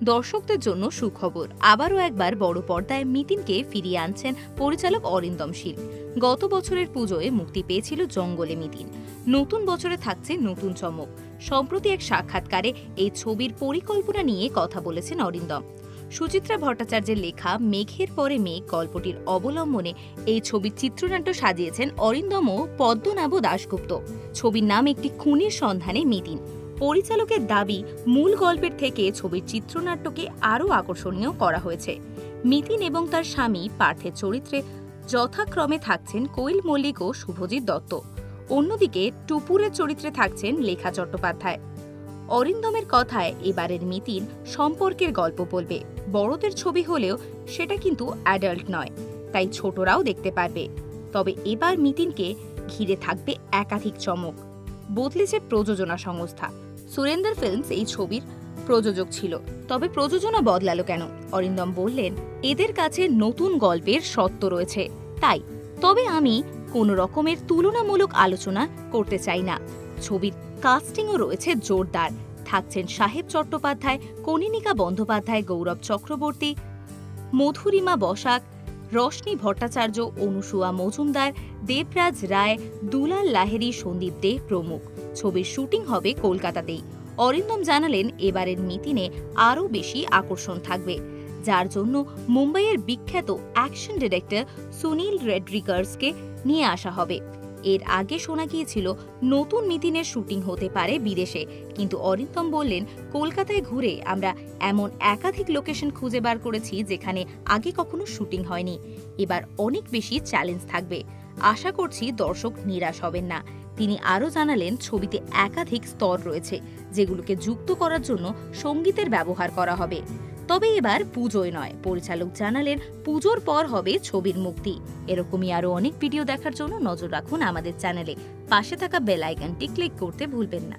দর্শকদের জন্য সুখবর, আবারও একবার বড় পর্দায় মিতিনকে ফিরিয়ে আনছেন পরিচালক অরিন্দম শীল। গত বছরের পুজোয় মুক্তি পেয়েছিল জঙ্গলে মিতিন। নতুন বছরে থাকছে নতুন চমক। সম্প্রতি এক সাক্ষাৎকারে এই ছবির পরিকল্পনা নিয়ে কথা বলেছেন অরিন্দম। সুচিত্রা ভট্টাচার্যের লেখা মেঘের পরে মেঘ গল্পটির অবলম্বনে এই ছবির চিত্রনাট্য সাজিয়েছেন অরিন্দম ও পদ্মনাভ দাশগুপ্ত। ছবির নাম একটি খুনির সন্ধানে মিতিন। পরিচালকের দাবি, মূল গল্পের থেকে ছবির চিত্রনাট্যকে আরও আকর্ষণীয় করা হয়েছে। মিতিন এবং তার স্বামী পার্থের চরিত্রে যথাক্রমে থাকছেন কোয়েল মল্লিক ও শুভজিৎ দত্ত। অন্যদিকে টুপুরের চরিত্রে থাকছেন লেখা চট্টোপাধ্যায়। অরিন্দমের কথায় এবারের মিতিন সম্পর্কের গল্প বলবে। বড়দের ছবি হলেও সেটা কিন্তু অ্যাডাল্ট নয়, তাই ছোটরাও দেখতে পারবে। তবে এবার মিতিনকে ঘিরে থাকবে একাধিক চমক। বদলেছে প্রযোজনা সংস্থা। সুরেন্দ্র ফিল্মস এই ছবির প্রযোজক ছিল, তবে প্রযোজনা বদলালো কেন? অরিন্দম বললেন, এদের কাছে নতুন গল্পের সত্ত্ব রয়েছে, তাই। তবে আমি কোনো রকমের তুলনামূলক আলোচনা করতে চাই না। ছবির কাস্টিংও রয়েছে জোরদার। থাকছেন সাহেব চট্টোপাধ্যায়, কনীনিকা বন্দ্যোপাধ্যায়, গৌরব চক্রবর্তী, মধুরিমা বসাক, রশ্মি ভট্টাচার্য, অনুসুয়া মজুমদার, দেবরাজ রায়, দুলাল লাহেরি, সন্দীপ দে প্রমুখ। ছবির শুটিং হবে কলকাতাতেই। অরিন্দম জানালেন, এবারের মিতিনে আরও বেশি আকর্ষণ থাকবে, যার জন্য মুম্বাইয়ের বিখ্যাত অ্যাকশন ডিরেক্টর সুনীল রেড্রিগার্সকে নিয়ে আসা হবে। এর আগে শোনা গিয়েছিল নতুন মিতিনের শুটিং হতে পারে বিদেশে, কিন্তু অরিন্দম বললেন, কলকাতায় ঘুরে আমরা এমন একাধিক লোকেশন খুঁজে বার করেছি যেখানে আগে কখনো শুটিং হয়নি। এবার অনেক বেশি চ্যালেঞ্জ থাকবে। আশা করছি দর্শক নিরাশ হবেন না। তিনি আরও জানালেন, ছবিতে একাধিক স্তর রয়েছে যেগুলোকে যুক্ত করার জন্য সঙ্গীতের ব্যবহার করা হবে। তবে এবার পুজোয় নয়। পরিচালক জানালেন, পুজোর পর হবে ছবির মুক্তি। এরকমই আরও অনেক ভিডিও দেখার জন্য নজর রাখুন আমাদের চ্যানেলে। পাশে থাকা বেল আইকনটি ক্লিক করতে ভুলবেন না।